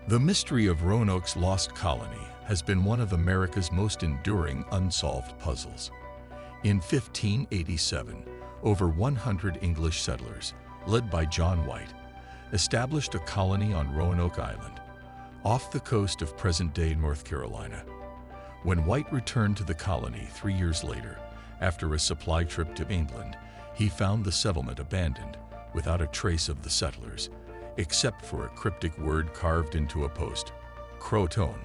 The mystery of Roanoke's lost colony has been one of America's most enduring unsolved puzzles. In 1587, over 100 English settlers, led by John White, established a colony on Roanoke Island, off the coast of present-day North Carolina. When White returned to the colony 3 years later, after a supply trip to England, he found the settlement abandoned, without a trace of the settlers, except for a cryptic word carved into a post, CROATOAN.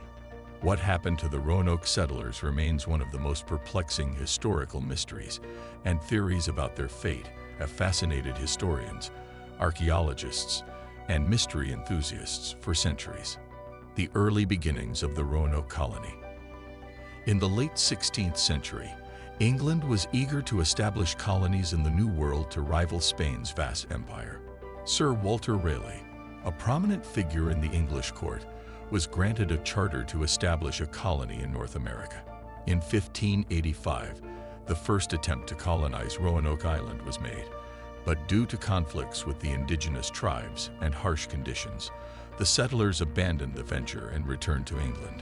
What happened to the Roanoke settlers remains one of the most perplexing historical mysteries, and theories about their fate have fascinated historians, archaeologists, and mystery enthusiasts for centuries. The early beginnings of the Roanoke colony. In the late 16th century, England was eager to establish colonies in the New World to rival Spain's vast empire. Sir Walter Raleigh, a prominent figure in the English court, was granted a charter to establish a colony in North America. In 1585, the first attempt to colonize Roanoke Island was made, but due to conflicts with the indigenous tribes and harsh conditions, the settlers abandoned the venture and returned to England.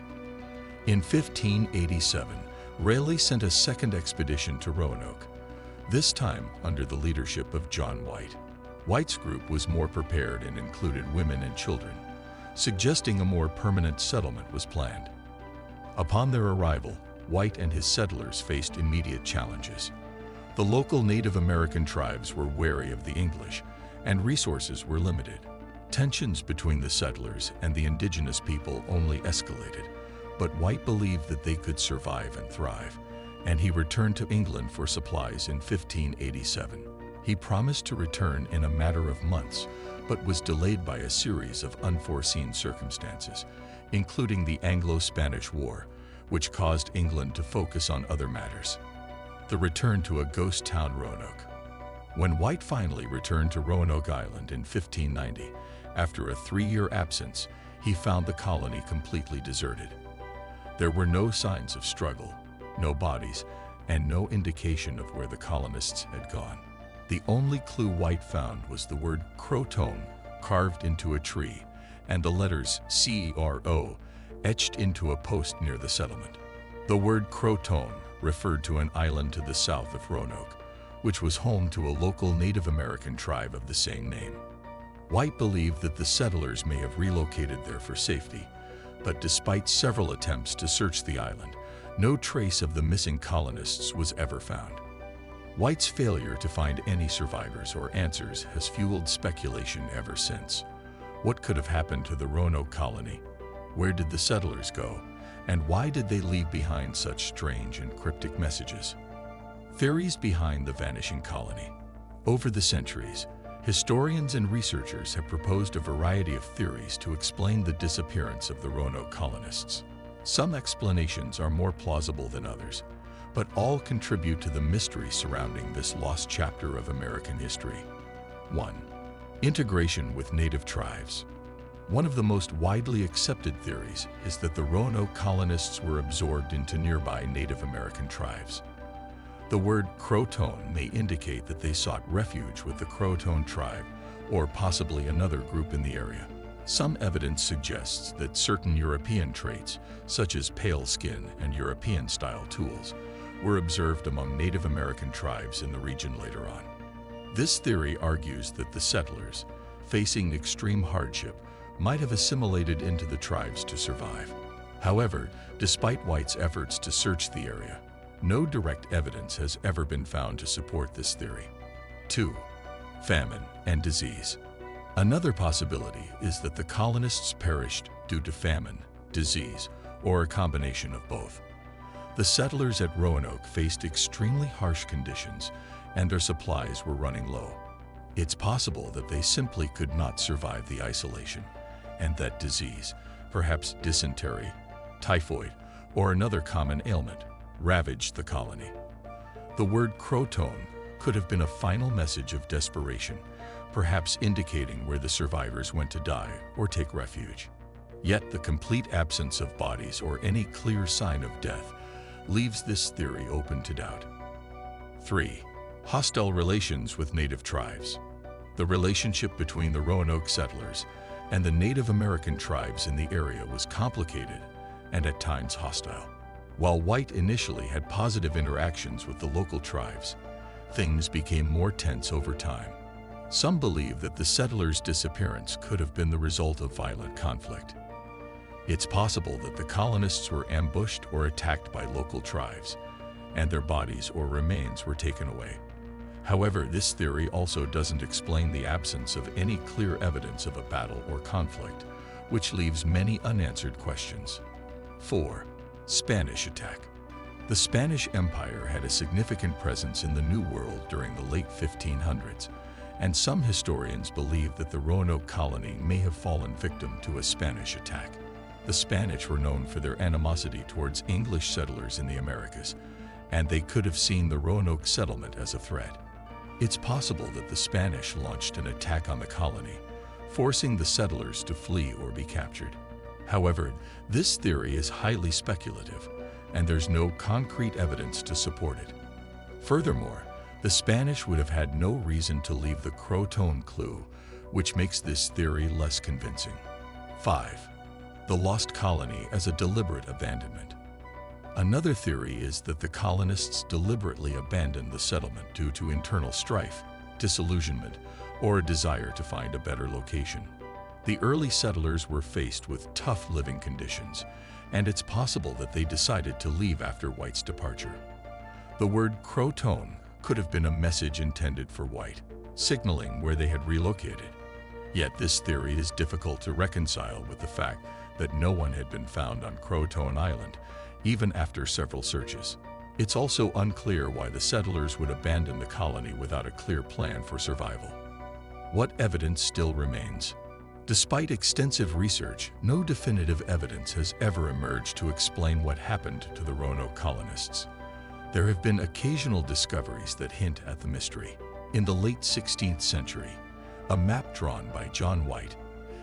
In 1587, Raleigh sent a second expedition to Roanoke, this time under the leadership of John White. White's group was more prepared and included women and children, suggesting a more permanent settlement was planned. Upon their arrival, White and his settlers faced immediate challenges. The local Native American tribes were wary of the English, and resources were limited. Tensions between the settlers and the indigenous people only escalated, but White believed that they could survive and thrive, and he returned to England for supplies in 1587. He promised to return in a matter of months, but was delayed by a series of unforeseen circumstances, including the Anglo-Spanish War, which caused England to focus on other matters. The return to a ghost town, Roanoke. When White finally returned to Roanoke Island in 1590, after a 3-year absence, he found the colony completely deserted. There were no signs of struggle, no bodies, and no indication of where the colonists had gone. The only clue White found was the word CROATOAN carved into a tree and the letters C-R-O etched into a post near the settlement. The word CROATOAN referred to an island to the south of Roanoke, which was home to a local Native American tribe of the same name. White believed that the settlers may have relocated there for safety, but despite several attempts to search the island, no trace of the missing colonists was ever found. White's failure to find any survivors or answers has fueled speculation ever since. What could have happened to the Roanoke colony? Where did the settlers go? And why did they leave behind such strange and cryptic messages? Theories behind the vanishing colony. Over the centuries, historians and researchers have proposed a variety of theories to explain the disappearance of the Roanoke colonists. Some explanations are more plausible than others, but all contribute to the mystery surrounding this lost chapter of American history. 1. Integration with native tribes. One of the most widely accepted theories is that the Roanoke colonists were absorbed into nearby Native American tribes. The word CROATOAN may indicate that they sought refuge with the CROATOAN tribe, or possibly another group in the area. Some evidence suggests that certain European traits, such as pale skin and European-style tools, were observed among Native American tribes in the region later on. This theory argues that the settlers, facing extreme hardship, might have assimilated into the tribes to survive. However, despite White's efforts to search the area, no direct evidence has ever been found to support this theory. 2. Famine and disease. Another possibility is that the colonists perished due to famine, disease, or a combination of both. The settlers at Roanoke faced extremely harsh conditions, and their supplies were running low. It's possible that they simply could not survive the isolation, and that disease, perhaps dysentery, typhoid, or another common ailment, ravaged the colony. The word CROATOAN could have been a final message of desperation, perhaps indicating where the survivors went to die or take refuge. Yet the complete absence of bodies or any clear sign of death leaves this theory open to doubt. 3. Hostile relations with native tribes. The relationship between the Roanoke settlers and the Native American tribes in the area was complicated and at times hostile. While white initially had positive interactions with the local tribes, things became more tense over time. Some believe that the settlers' disappearance could have been the result of violent conflict. It's possible that the colonists were ambushed or attacked by local tribes, and their bodies or remains were taken away. However, this theory also doesn't explain the absence of any clear evidence of a battle or conflict, which leaves many unanswered questions. 4. Spanish attack. The Spanish Empire had a significant presence in the New World during the late 1500s, and some historians believe that the Roanoke colony may have fallen victim to a Spanish attack. The Spanish were known for their animosity towards English settlers in the Americas, and they could have seen the Roanoke settlement as a threat. It's possible that the Spanish launched an attack on the colony, forcing the settlers to flee or be captured. However, this theory is highly speculative, and there's no concrete evidence to support it. Furthermore, the Spanish would have had no reason to leave the CROATOAN clue, which makes this theory less convincing. 5. The lost colony as a deliberate abandonment. Another theory is that the colonists deliberately abandoned the settlement due to internal strife, disillusionment, or a desire to find a better location. The early settlers were faced with tough living conditions, and it's possible that they decided to leave after White's departure. The word CROATOAN could have been a message intended for White, signaling where they had relocated. Yet this theory is difficult to reconcile with the fact that no one had been found on CROATOAN Island, even after several searches. It's also unclear why the settlers would abandon the colony without a clear plan for survival. What evidence still remains? Despite extensive research, no definitive evidence has ever emerged to explain what happened to the Roanoke colonists. There have been occasional discoveries that hint at the mystery. In the late 16th century, a map drawn by John White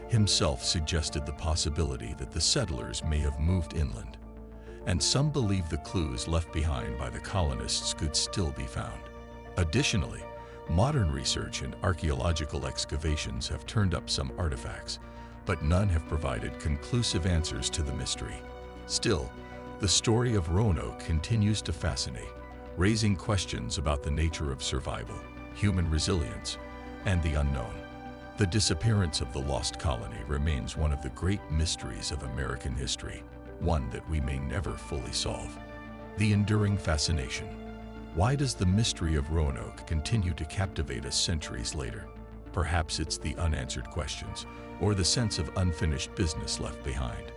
himself suggested the possibility that the settlers may have moved inland, and some believe the clues left behind by the colonists could still be found. Additionally, modern research and archaeological excavations have turned up some artifacts, but none have provided conclusive answers to the mystery. Still, the story of Roanoke continues to fascinate, raising questions about the nature of survival, human resilience, and the unknown. The disappearance of the lost colony remains one of the great mysteries of American history, one that we may never fully solve. The enduring fascination. Why does the mystery of Roanoke continue to captivate us centuries later? Perhaps it's the unanswered questions, or the sense of unfinished business left behind.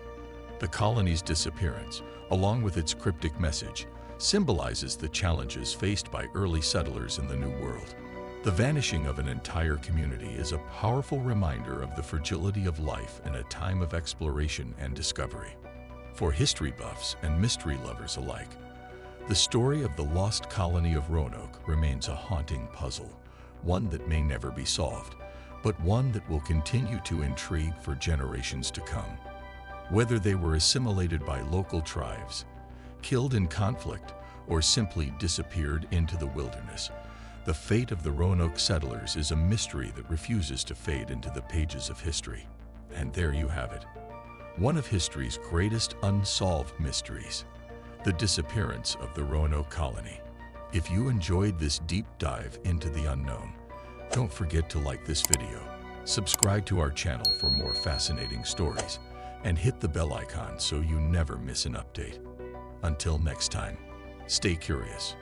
The colony's disappearance, along with its cryptic message, symbolizes the challenges faced by early settlers in the New World. The vanishing of an entire community is a powerful reminder of the fragility of life in a time of exploration and discovery. For history buffs and mystery lovers alike, the story of the lost colony of Roanoke remains a haunting puzzle, one that may never be solved, but one that will continue to intrigue for generations to come. Whether they were assimilated by local tribes, killed in conflict, or simply disappeared into the wilderness, the fate of the Roanoke settlers is a mystery that refuses to fade into the pages of history. And there you have it, one of history's greatest unsolved mysteries, the disappearance of the Roanoke colony. If you enjoyed this deep dive into the unknown, don't forget to like this video, subscribe to our channel for more fascinating stories, and hit the bell icon so you never miss an update. Until next time, stay curious.